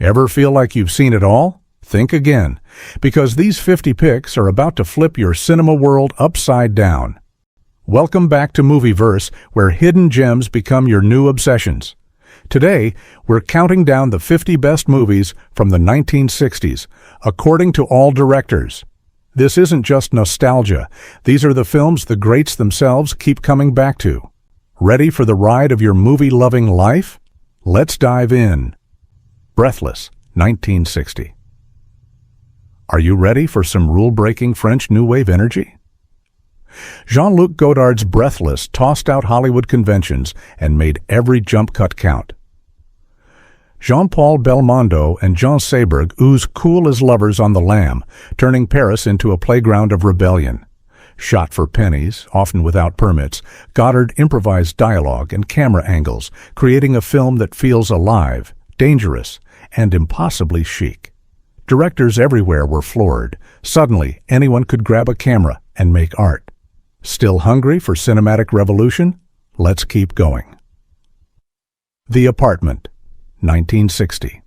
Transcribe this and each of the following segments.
Ever feel like you've seen it all? Think again, because these 50 picks are about to flip your cinema world upside down. Welcome back to Movieverse, where hidden gems become your new obsessions. Today, we're counting down the 50 best movies from the 1960s, according to all directors. This isn't just nostalgia. These are the films the greats themselves keep coming back to. Ready for the ride of your movie-loving life? Let's dive in. Breathless, 1960. Are you ready for some rule-breaking French New Wave energy? Jean-Luc Godard's Breathless tossed out Hollywood conventions and made every jump cut count. Jean-Paul Belmondo and Jean Seberg ooze cool as lovers on the lam, turning Paris into a playground of rebellion. Shot for pennies, often without permits, Godard improvised dialogue and camera angles, creating a film that feels alive, dangerous, and impossibly chic. Directors everywhere were floored. Suddenly, anyone could grab a camera and make art. Still hungry for cinematic revolution? Let's keep going. The Apartment, 1960.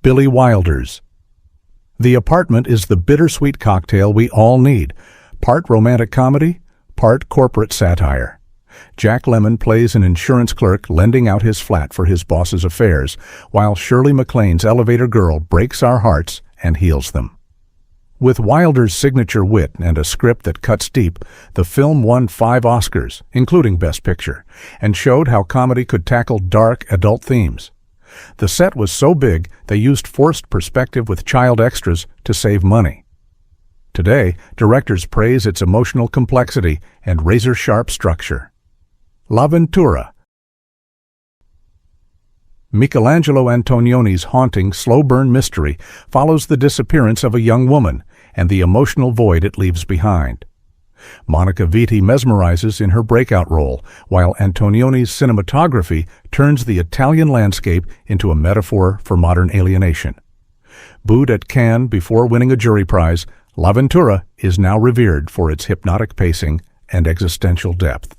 Billy Wilder's The Apartment is the bittersweet cocktail we all need, part romantic comedy, part corporate satire. Jack Lemmon plays an insurance clerk lending out his flat for his boss's affairs, while Shirley MacLaine's elevator girl breaks our hearts and heals them. With Wilder's signature wit and a script that cuts deep, the film won 5 Oscars, including Best Picture, and showed how comedy could tackle dark adult themes. The set was so big they used forced perspective with child extras to save money. Today, directors praise its emotional complexity and razor-sharp structure. L'Avventura. Michelangelo Antonioni's haunting, slow-burn mystery follows the disappearance of a young woman and the emotional void it leaves behind. Monica Vitti mesmerizes in her breakout role, while Antonioni's cinematography turns the Italian landscape into a metaphor for modern alienation. Booed at Cannes before winning a jury prize, L'Avventura is now revered for its hypnotic pacing and existential depth.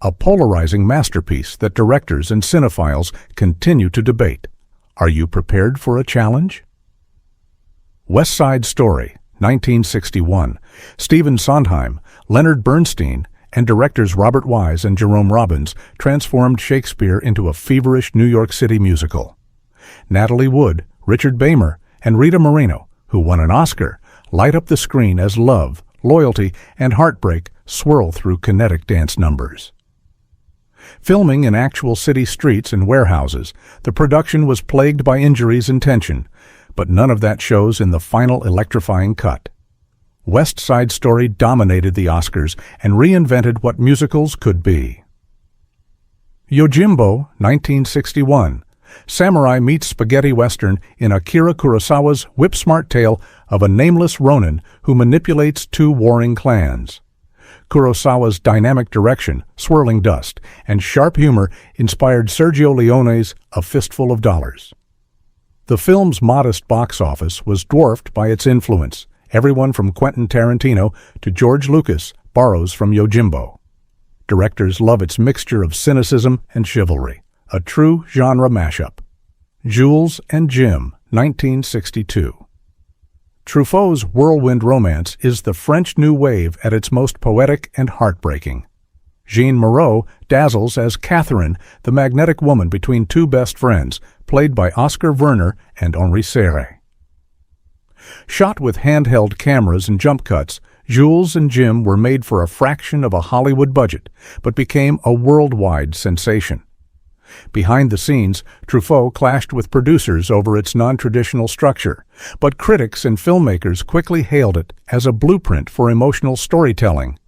A polarizing masterpiece that directors and cinephiles continue to debate. Are you prepared for a challenge? West Side Story, 1961. Stephen Sondheim, Leonard Bernstein, and directors Robert Wise and Jerome Robbins transformed Shakespeare into a feverish New York City musical. Natalie Wood, Richard Beymer, and Rita Moreno, who won an Oscar, light up the screen as love, loyalty, and heartbreak swirl through kinetic dance numbers. Filming in actual city streets and warehouses, the production was plagued by injuries and tension, but none of that shows in the final electrifying cut. West Side Story dominated the Oscars and reinvented what musicals could be. Yojimbo, 1961. Samurai meets spaghetti western in Akira Kurosawa's whip-smart tale of a nameless ronin who manipulates 2 warring clans. Kurosawa's dynamic direction, swirling dust, and sharp humor inspired Sergio Leone's A Fistful of Dollars. The film's modest box office was dwarfed by its influence. Everyone from Quentin Tarantino to George Lucas borrows from Yojimbo. Directors love its mixture of cynicism and chivalry, a true genre mashup. Jules and Jim, 1962. Truffaut's whirlwind romance is the French New Wave at its most poetic and heartbreaking. Jeanne Moreau dazzles as Catherine, the magnetic woman between 2 best friends, played by Oscar Werner and Henri Serre. Shot with handheld cameras and jump cuts, Jules and Jim were made for a fraction of a Hollywood budget, but became a worldwide sensation. Behind the scenes, Truffaut clashed with producers over its non-traditional structure, but critics and filmmakers quickly hailed it as a blueprint for emotional storytelling.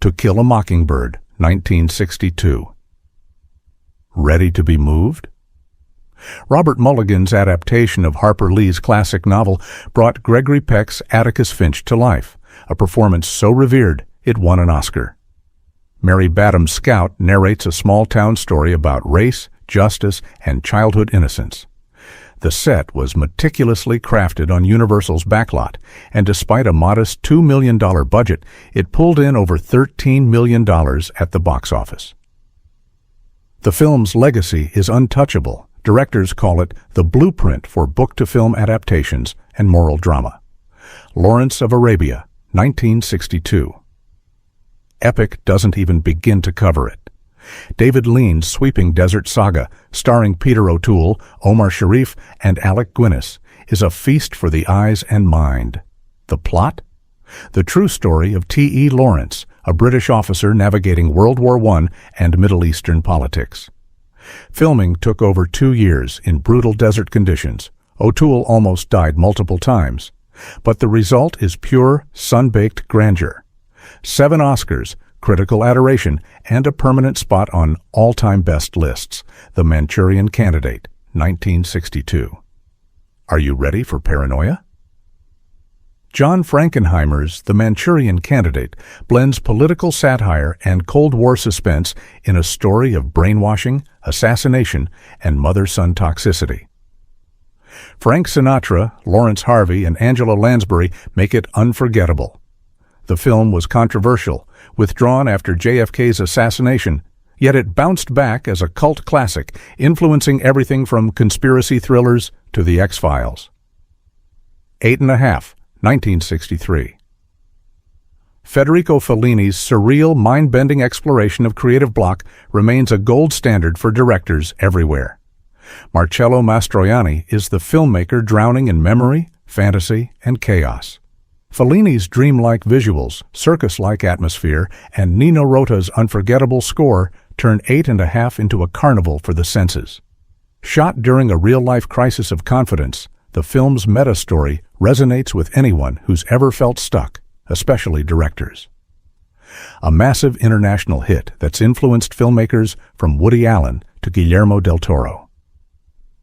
To Kill a Mockingbird, 1962. Ready to be moved? Robert Mulligan's adaptation of Harper Lee's classic novel brought Gregory Peck's Atticus Finch to life, a performance so revered it won an Oscar. Mary Badham's Scout narrates a small-town story about race, justice, and childhood innocence. The set was meticulously crafted on Universal's backlot, and despite a modest $2 million budget, it pulled in over $13 million at the box office. The film's legacy is untouchable Directors call it the blueprint for book-to-film adaptations and moral drama. Lawrence of Arabia, 1962. Epic doesn't even begin to cover it. David Lean's sweeping desert saga, starring Peter O'Toole, Omar Sharif, and Alec Guinness, is a feast for the eyes and mind. The plot? The true story of T.E. Lawrence, a British officer navigating World War I and Middle Eastern politics. Filming took over 2 years in brutal desert conditions. O'Toole almost died multiple times. But the result is pure, sun-baked grandeur. 7 Oscars, critical adoration, and a permanent spot on all-time best lists. The Manchurian Candidate, 1962. Are you ready for paranoia? John Frankenheimer's The Manchurian Candidate blends political satire and Cold War suspense in a story of brainwashing, assassination, and mother-son toxicity. Frank Sinatra, Lawrence Harvey, and Angela Lansbury make it unforgettable. The film was controversial, withdrawn after JFK's assassination, yet it bounced back as a cult classic, influencing everything from conspiracy thrillers to The X-Files. 8½, 1963. Federico Fellini's surreal, mind-bending exploration of creative block remains a gold standard for directors everywhere. Marcello Mastroianni is the filmmaker drowning in memory, fantasy, and chaos. Fellini's dreamlike visuals, circus-like atmosphere, and Nino Rota's unforgettable score turn 8½ into a carnival for the senses. Shot during a real-life crisis of confidence, the film's meta-story resonates with anyone who's ever felt stuck, especially directors. A massive international hit that's influenced filmmakers from Woody Allen to Guillermo del Toro.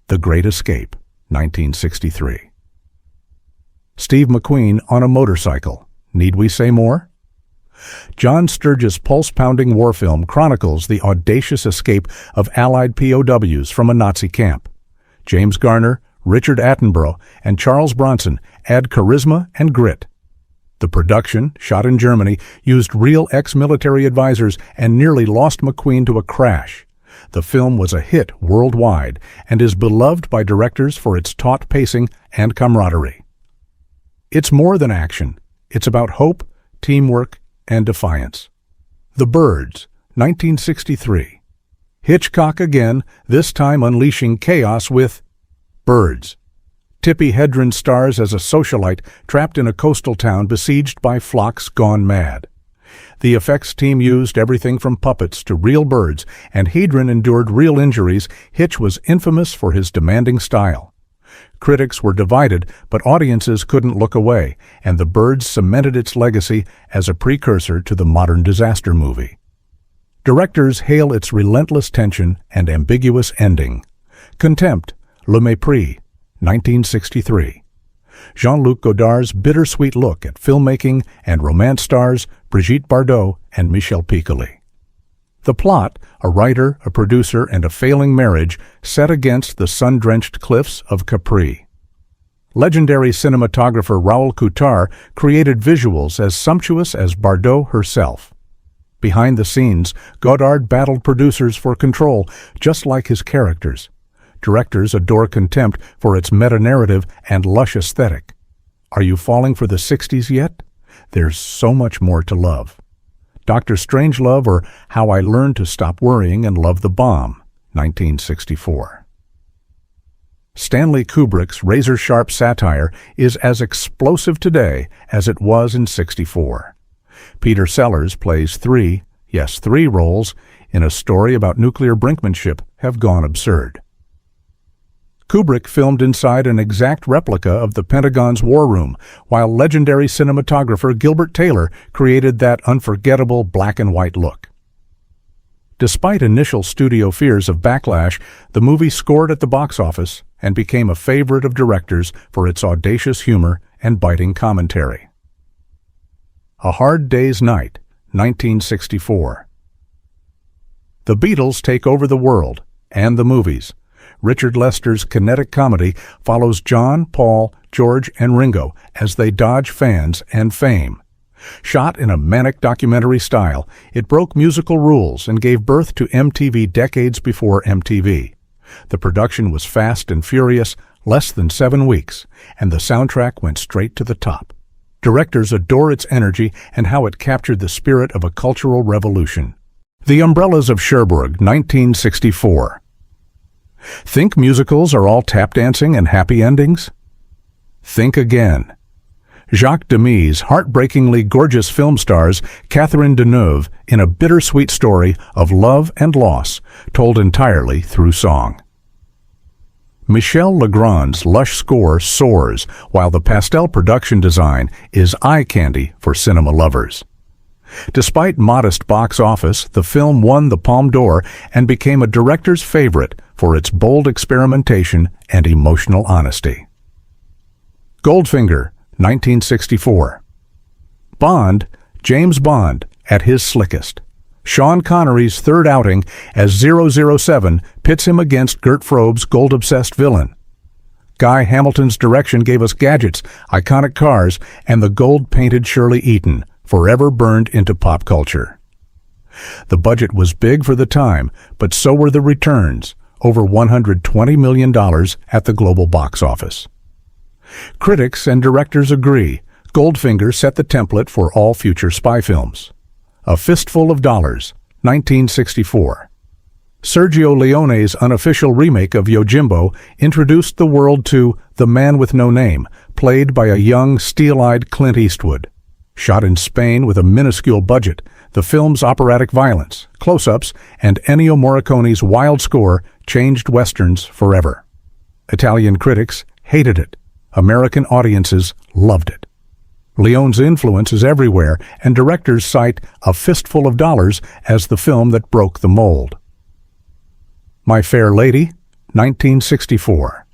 The Great Escape, 1963. Steve McQueen on a motorcycle. Need we say more? John Sturges' pulse-pounding war film chronicles the audacious escape of Allied POWs from a Nazi camp. James Garner, Richard Attenborough, and Charles Bronson add charisma and grit. The production, shot in Germany, used real ex-military advisors and nearly lost McQueen to a crash. The film was a hit worldwide and is beloved by directors for its taut pacing and camaraderie. It's more than action. It's about hope, teamwork, and defiance. The Birds, 1963. Hitchcock again, this time unleashing chaos with Birds. Tippi Hedren stars as a socialite trapped in a coastal town besieged by flocks gone mad. The effects team used everything from puppets to real birds, and Hedren endured real injuries. Hitch was infamous for his demanding style. Critics were divided, but audiences couldn't look away, and The Birds cemented its legacy as a precursor to the modern disaster movie. Directors hail its relentless tension and ambiguous ending. Contempt, Le Mépris, 1963. Jean-Luc Godard's bittersweet look at filmmaking and romance stars Brigitte Bardot and Michel Piccoli. The plot, a writer, a producer, and a failing marriage set against the sun-drenched cliffs of Capri. Legendary cinematographer Raoul Coutard created visuals as sumptuous as Bardot herself. Behind the scenes, Godard battled producers for control, just like his characters. Directors adore Contempt for its meta-narrative and lush aesthetic. Are you falling for the 60s yet? There's so much more to love. Dr. Strangelove or How I Learned to Stop Worrying and Love the Bomb, 1964. Stanley Kubrick's razor-sharp satire is as explosive today as it was in '64. Peter Sellers plays three roles in a story about nuclear brinkmanship have gone absurd. Kubrick filmed inside an exact replica of the Pentagon's War Room, while legendary cinematographer Gilbert Taylor created that unforgettable black and white look. Despite initial studio fears of backlash, the movie scored at the box office and became a favorite of directors for its audacious humor and biting commentary. A Hard Day's Night, 1964. The Beatles take over the world and the movies. Richard Lester's kinetic comedy follows John, Paul, George, and Ringo as they dodge fans and fame. Shot in a manic documentary style, it broke musical rules and gave birth to MTV decades before MTV. The production was fast and furious, less than 7 weeks, and the soundtrack went straight to the top. Directors adore its energy and how it captured the spirit of a cultural revolution. The Umbrellas of Cherbourg, 1964. Think musicals are all tap dancing and happy endings? Think again. Jacques Demy's heartbreakingly gorgeous film stars Catherine Deneuve in a bittersweet story of love and loss, told entirely through song. Michel Legrand's lush score soars, while the pastel production design is eye candy for cinema lovers. Despite modest box office, the film won the Palme d'Or and became a director's favorite for its bold experimentation and emotional honesty. Goldfinger, 1964. Bond, James Bond, at his slickest. Sean Connery's third outing as 007 pits him against Gert Frobe's gold-obsessed villain. Guy Hamilton's direction gave us gadgets, iconic cars, and the gold-painted Shirley Eaton, forever burned into pop culture. The budget was big for the time, but so were the returns, over $120 million at the global box office. Critics and directors agree, Goldfinger set the template for all future spy films. A Fistful of Dollars, 1964. Sergio Leone's unofficial remake of Yojimbo introduced the world to The Man with No Name, played by a young, steel-eyed Clint Eastwood. Shot in Spain with a minuscule budget, the film's operatic violence, close-ups, and Ennio Morricone's wild score changed westerns forever. Italian critics hated it. American audiences loved it. Leone's influence is everywhere, and directors cite A Fistful of Dollars as the film that broke the mold. My Fair Lady, 1964.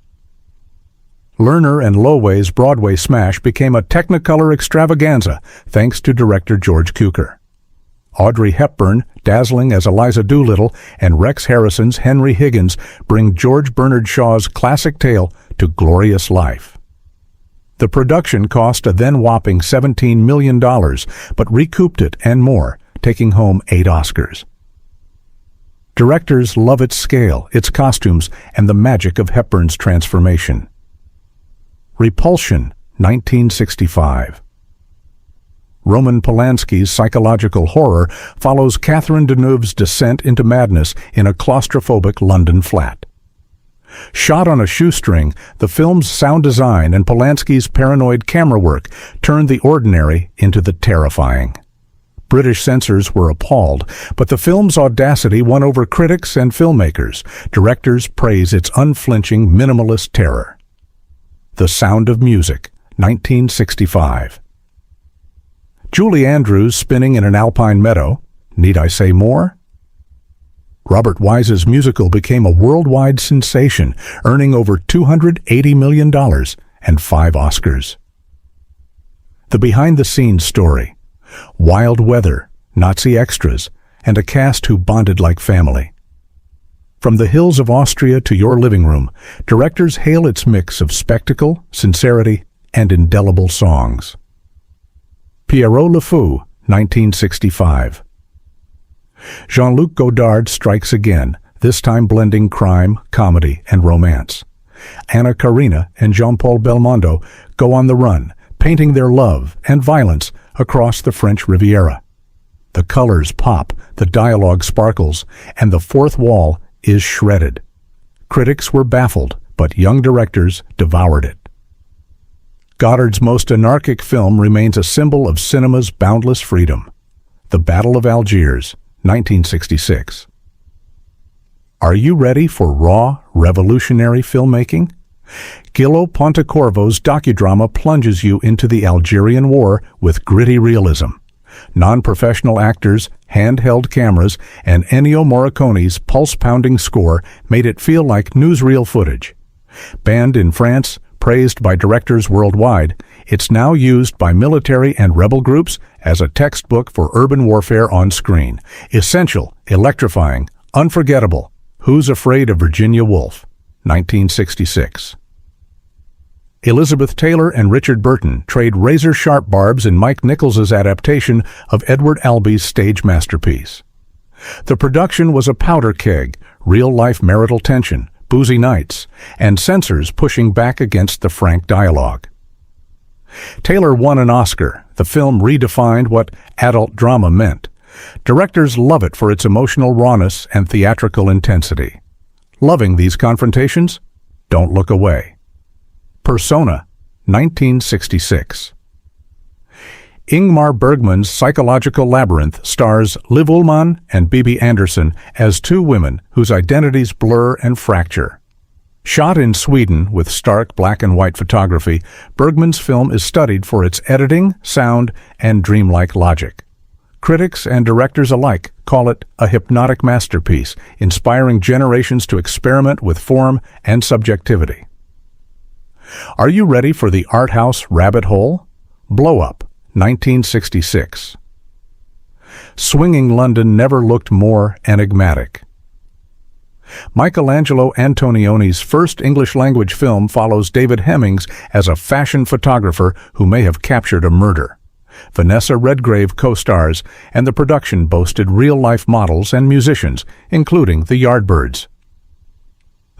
Lerner and Loewe's Broadway smash became a Technicolor extravaganza thanks to director George Cukor. Audrey Hepburn, dazzling as Eliza Doolittle, and Rex Harrison's Henry Higgins bring George Bernard Shaw's classic tale to glorious life. The production cost a then-whopping $17 million, but recouped it and more, taking home 8 Oscars. Directors love its scale, its costumes, and the magic of Hepburn's transformation. Repulsion, 1965. Roman Polanski's psychological horror follows Catherine Deneuve's descent into madness in a claustrophobic London flat. Shot on a shoestring, the film's sound design and Polanski's paranoid camera work turned the ordinary into the terrifying. British censors were appalled, but the film's audacity won over critics and filmmakers. Directors praise its unflinching minimalist terror. The Sound of Music, 1965. Julie Andrews spinning in an alpine meadow. Need I say more? Robert Wise's musical became a worldwide sensation, earning over $280 million and 5 Oscars. The behind-the-scenes story. Wild weather, Nazi extras, and a cast who bonded like family. From the hills of Austria to your living room, directors hail its mix of spectacle, sincerity, and indelible songs. Pierrot Le Fou, 1965. Jean-Luc Godard strikes again, this time blending crime, comedy, and romance. Anna Karina and Jean-Paul Belmondo go on the run, painting their love and violence across the French Riviera. The colors pop, the dialogue sparkles, and the fourth wall is shredded. Critics were baffled, but young directors devoured it. Godard's most anarchic film remains a symbol of cinema's boundless freedom. The Battle of Algiers, 1966. Are you ready for raw, revolutionary filmmaking? Gillo Pontecorvo's docudrama plunges you into the Algerian War with gritty realism. Non-professional actors, handheld cameras, and Ennio Morricone's pulse-pounding score made it feel like newsreel footage. Banned in France, praised by directors worldwide, it's now used by military and rebel groups as a textbook for urban warfare on screen. Essential, electrifying, unforgettable. Who's Afraid of Virginia Woolf? 1966. Elizabeth Taylor and Richard Burton trade razor-sharp barbs in Mike Nichols's adaptation of Edward Albee's stage masterpiece. The production was a powder keg, real-life marital tension, boozy nights, and censors pushing back against the frank dialogue. Taylor won an Oscar. The film redefined what adult drama meant. Directors love it for its emotional rawness and theatrical intensity. Loving these confrontations? Don't look away. Persona, 1966. Ingmar Bergman's psychological labyrinth stars Liv Ullmann and Bibi Andersson as two women whose identities blur and fracture. Shot in Sweden with stark black and white photography, Bergman's film is studied for its editing, sound, and dreamlike logic. Critics and directors alike call it a hypnotic masterpiece, inspiring generations to experiment with form and subjectivity. Are you ready for the art house rabbit hole? Blow Up, 1966. Swinging London never looked more enigmatic. Michelangelo Antonioni's first English-language film follows David Hemmings as a fashion photographer who may have captured a murder. Vanessa Redgrave co-stars, and the production boasted real-life models and musicians, including the Yardbirds.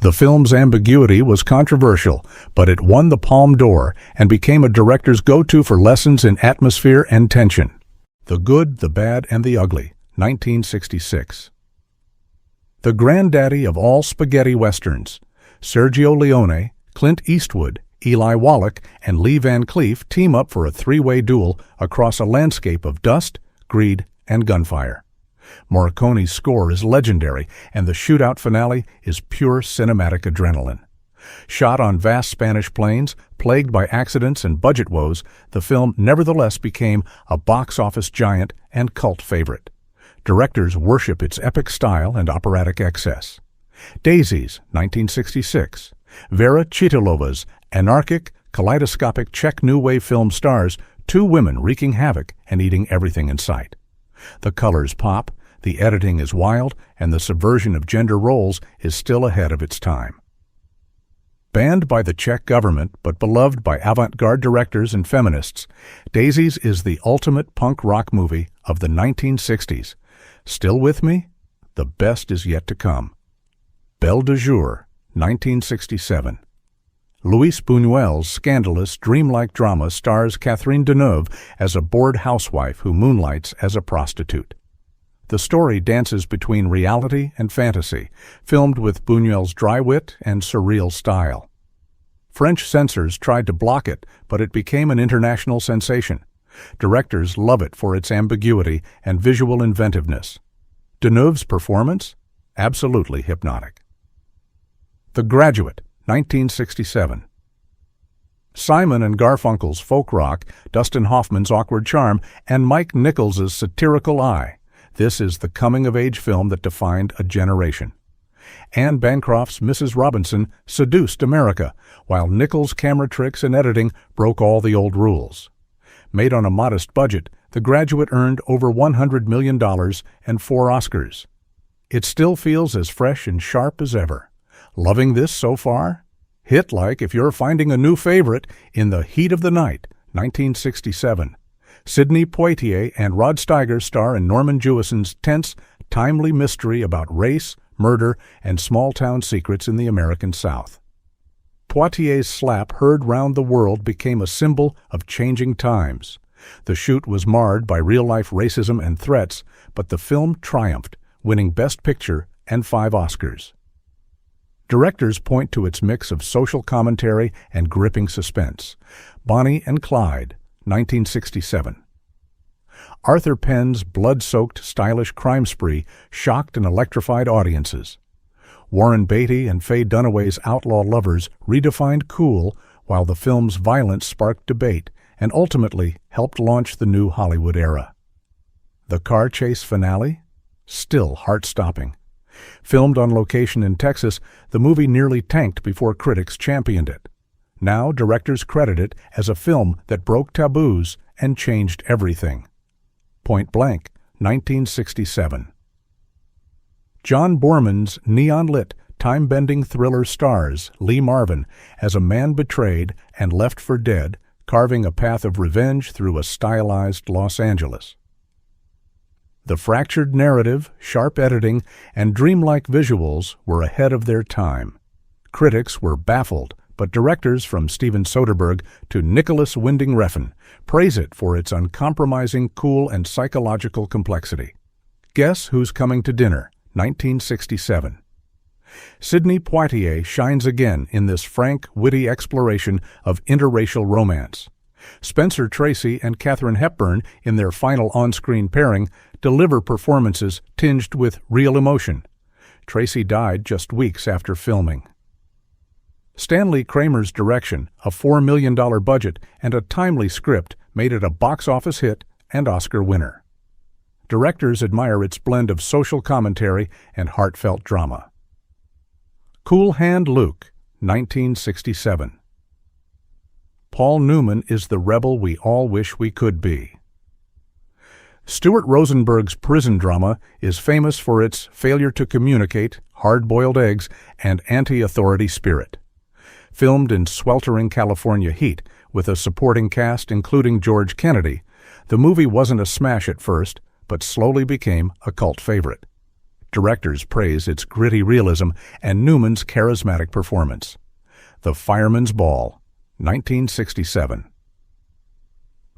The film's ambiguity was controversial, but it won the Palme d'Or and became a director's go-to for lessons in atmosphere and tension. The Good, the Bad, and the Ugly, 1966. The granddaddy of all spaghetti westerns, Sergio Leone, Clint Eastwood, Eli Wallach, and Lee Van Cleef team up for a three-way duel across a landscape of dust, greed, and gunfire. Morricone's score is legendary, and the shootout finale is pure cinematic adrenaline. Shot on vast Spanish plains, plagued by accidents and budget woes, the film nevertheless became a box office giant and cult favorite. Directors worship its epic style and operatic excess. Daisies, 1966. Vera Chitilova's anarchic, kaleidoscopic Czech New Wave film stars two women wreaking havoc and eating everything in sight. The colors pop, the editing is wild, and the subversion of gender roles is still ahead of its time. Banned by the Czech government but beloved by avant-garde directors and feminists, Daisies is the ultimate punk rock movie of the 1960s. Still with me? The best is yet to come. Belle de Jour, 1967. Luis Buñuel's scandalous, dreamlike drama stars Catherine Deneuve as a bored housewife who moonlights as a prostitute. The story dances between reality and fantasy, filmed with Buñuel's dry wit and surreal style. French censors tried to block it, but it became an international sensation. Directors love it for its ambiguity and visual inventiveness. Deneuve's performance? Absolutely hypnotic. The Graduate, 1967. Simon and Garfunkel's folk rock, Dustin Hoffman's awkward charm, and Mike Nichols' satirical eye. This is the coming-of-age film that defined a generation. Anne Bancroft's Mrs. Robinson seduced America, while Nichols' camera tricks and editing broke all the old rules. Made on a modest budget, The Graduate earned over $100 million and 4 Oscars. It still feels as fresh and sharp as ever. Loving this so far? Hit like if you're finding a new favorite in The Heat of the Night, 1967. Sidney Poitier and Rod Steiger star in Norman Jewison's tense, timely mystery about race, murder, and small-town secrets in the American South. Poitier's slap heard round the world became a symbol of changing times. The shoot was marred by real-life racism and threats, but the film triumphed, winning Best Picture and 5 Oscars. Directors point to its mix of social commentary and gripping suspense. Bonnie and Clyde, 1967. Arthur Penn's blood-soaked, stylish crime spree shocked and electrified audiences. Warren Beatty and Faye Dunaway's outlaw lovers redefined cool, while the film's violence sparked debate and ultimately helped launch the new Hollywood era. The car chase finale? Still heart-stopping. Filmed on location in Texas, the movie nearly tanked before critics championed it. Now directors credit it as a film that broke taboos and changed everything. Point Blank, 1967. John Boorman's neon-lit, time-bending thriller stars Lee Marvin as a man betrayed and left for dead, carving a path of revenge through a stylized Los Angeles. The fractured narrative, sharp editing, and dreamlike visuals were ahead of their time. Critics were baffled, but directors from Steven Soderbergh to Nicholas Winding Refn praise it for its uncompromising, cool, and psychological complexity. Guess Who's Coming to Dinner, 1967. Sidney Poitier shines again in this frank, witty exploration of interracial romance. Spencer Tracy and Katharine Hepburn, in their final on-screen pairing, deliver performances tinged with real emotion. Tracy died just weeks after filming. Stanley Kramer's direction, a $4 million budget, and a timely script made it a box office hit and Oscar winner. Directors admire its blend of social commentary and heartfelt drama. Cool Hand Luke, 1967. Paul Newman is the rebel we all wish we could be. Stuart Rosenberg's prison drama is famous for its failure to communicate, hard-boiled eggs, and anti-authority spirit. Filmed in sweltering California heat, with a supporting cast including George Kennedy, the movie wasn't a smash at first, but slowly became a cult favorite. Directors praise its gritty realism and Newman's charismatic performance. The Fireman's Ball, 1967.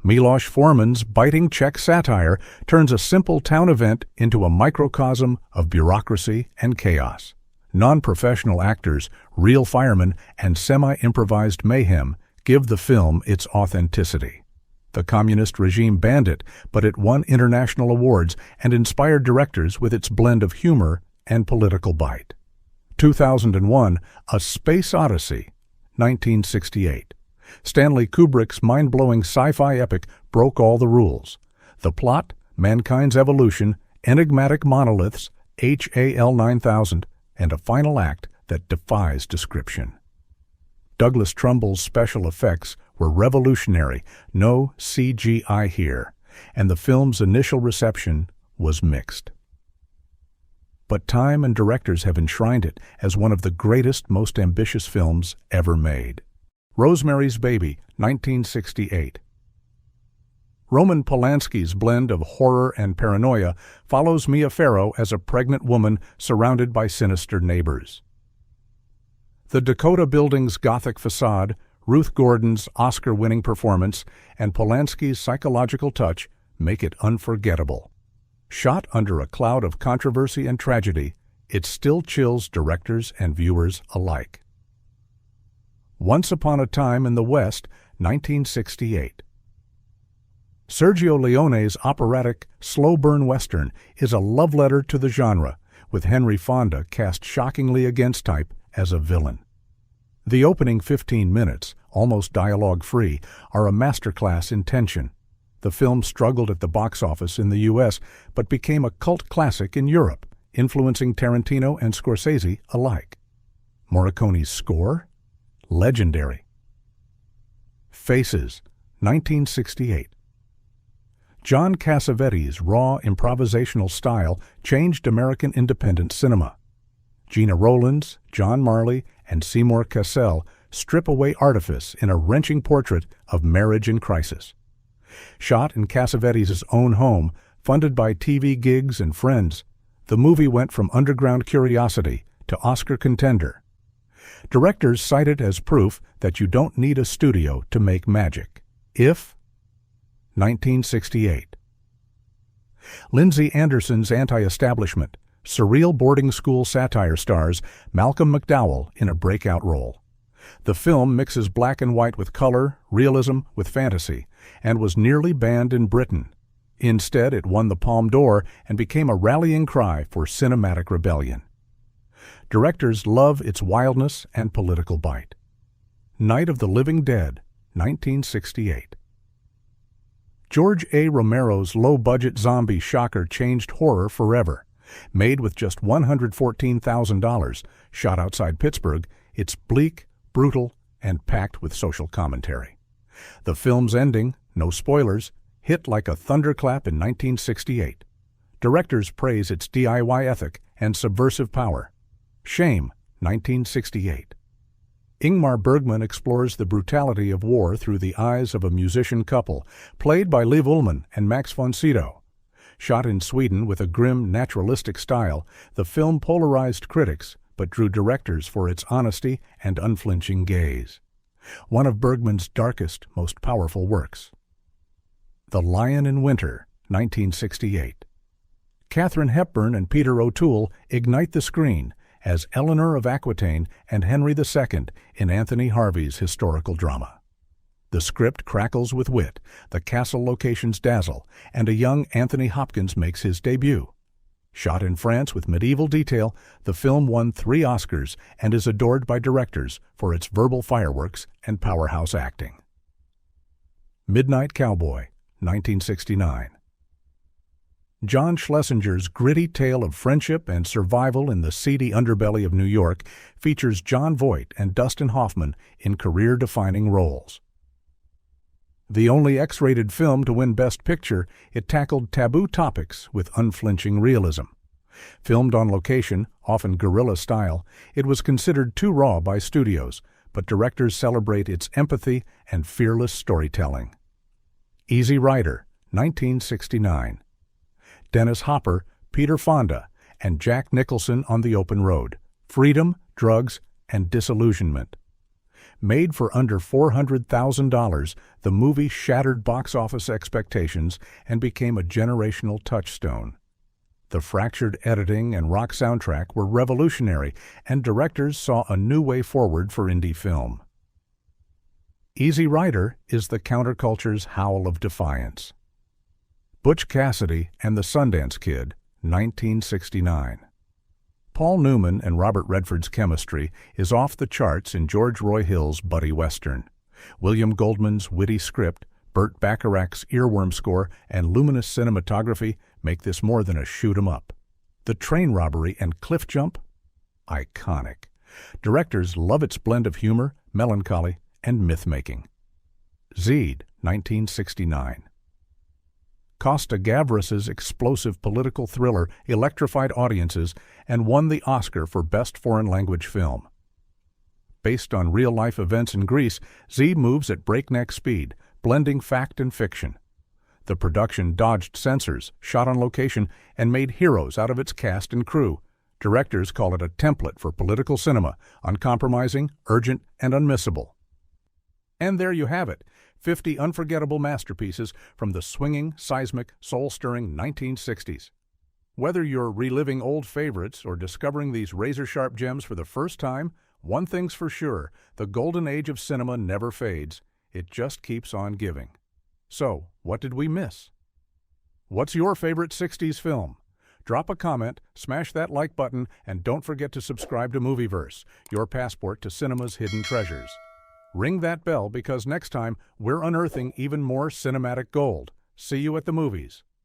Milos Forman's biting Czech satire turns a simple town event into a microcosm of bureaucracy and chaos. Non-professional actors, real firemen, and semi-improvised mayhem give the film its authenticity. The communist regime banned it, but it won international awards and inspired directors with its blend of humor and political bite. 2001, A Space Odyssey, 1968. Stanley Kubrick's mind-blowing sci-fi epic broke all the rules. The plot, mankind's evolution, enigmatic monoliths, HAL 9000, and a final act that defies description. Douglas Trumbull's special effects were revolutionary, no CGI here, and the film's initial reception was mixed. But time and directors have enshrined it as one of the greatest, most ambitious films ever made. Rosemary's Baby, 1968. Roman Polanski's blend of horror and paranoia follows Mia Farrow as a pregnant woman surrounded by sinister neighbors. The Dakota Building's Gothic facade, Ruth Gordon's Oscar-winning performance, and Polanski's psychological touch make it unforgettable. Shot under a cloud of controversy and tragedy, it still chills directors and viewers alike. Once Upon a Time in the West, 1968. Sergio Leone's operatic, slow-burn western is a love letter to the genre, with Henry Fonda cast shockingly against type as a villain. The opening 15 minutes, almost dialogue-free, are a masterclass in tension. The film struggled at the box office in the U.S., but became a cult classic in Europe, influencing Tarantino and Scorsese alike. Morricone's score? Legendary. Faces, 1968. John Cassavetes' raw improvisational style changed American independent cinema. Gena Rowlands, John Marley, and Seymour Cassel strip away artifice in a wrenching portrait of marriage in crisis. Shot in Cassavetes' own home, funded by TV gigs and friends, the movie went from underground curiosity to Oscar contender. Directors cite it as proof that you don't need a studio to make magic. If 1968. Lindsay Anderson's Anti-Establishment, surreal boarding school satire stars Malcolm McDowell in a breakout role. The film mixes black and white with color, realism with fantasy, and was nearly banned in Britain. Instead, it won the Palme d'Or and became a rallying cry for cinematic rebellion. Directors love its wildness and political bite. Night of the Living Dead, 1968. George A. Romero's low-budget zombie shocker changed horror forever. Made with just $114,000, shot outside Pittsburgh, it's bleak, brutal, and packed with social commentary. The film's ending, no spoilers, hit like a thunderclap in 1968. Directors praise its DIY ethic and subversive power. Shame, 1968. Ingmar Bergman explores the brutality of war through the eyes of a musician couple, played by Liv Ullmann and Max von Sydow. Shot in Sweden with a grim, naturalistic style, the film polarized critics, but drew directors for its honesty and unflinching gaze. One of Bergman's darkest, most powerful works. The Lion in Winter, 1968. Katharine Hepburn and Peter O'Toole ignite the screen as Eleanor of Aquitaine and Henry II in Anthony Harvey's historical drama. The script crackles with wit, the castle locations dazzle, and a young Anthony Hopkins makes his debut. Shot in France with medieval detail, the film won 3 Oscars and is adored by directors for its verbal fireworks and powerhouse acting. Midnight Cowboy, 1969. John Schlesinger's gritty tale of friendship and survival in the seedy underbelly of New York features Jon Voight and Dustin Hoffman in career-defining roles. The only X-rated film to win Best Picture, it tackled taboo topics with unflinching realism. Filmed on location, often guerrilla style, it was considered too raw by studios, but directors celebrate its empathy and fearless storytelling. Easy Rider, 1969. Dennis Hopper, Peter Fonda, and Jack Nicholson on the open road. Freedom, drugs, and disillusionment. Made for under $400,000, the movie shattered box office expectations and became a generational touchstone. The fractured editing and rock soundtrack were revolutionary, and directors saw a new way forward for indie film. Easy Rider is the counterculture's howl of defiance. Butch Cassidy and the Sundance Kid, 1969. Paul Newman and Robert Redford's chemistry is off the charts in George Roy Hill's buddy western. William Goldman's witty script, Burt Bacharach's earworm score, and luminous cinematography make this more than a shoot-'em-up. The train robbery and cliff jump? Iconic. Directors love its blend of humor, melancholy, and myth-making. Zed, 1969. Costa Gavras's explosive political thriller electrified audiences and won the Oscar for Best Foreign Language Film. Based on real-life events in Greece, Zed moves at breakneck speed, blending fact and fiction. The production dodged censors, shot on location, and made heroes out of its cast and crew. Directors call it a template for political cinema, uncompromising, urgent, and unmissable. And there you have it, 50 unforgettable masterpieces from the swinging, seismic, soul-stirring 1960s. Whether you're reliving old favorites or discovering these razor-sharp gems for the first time, one thing's for sure, the golden age of cinema never fades. It just keeps on giving. So, what did we miss? What's your favorite 60s film? Drop a comment, smash that like button, and don't forget to subscribe to Movieverse, your passport to cinema's hidden treasures. Ring that bell because next time we're unearthing even more cinematic gold. See you at the movies.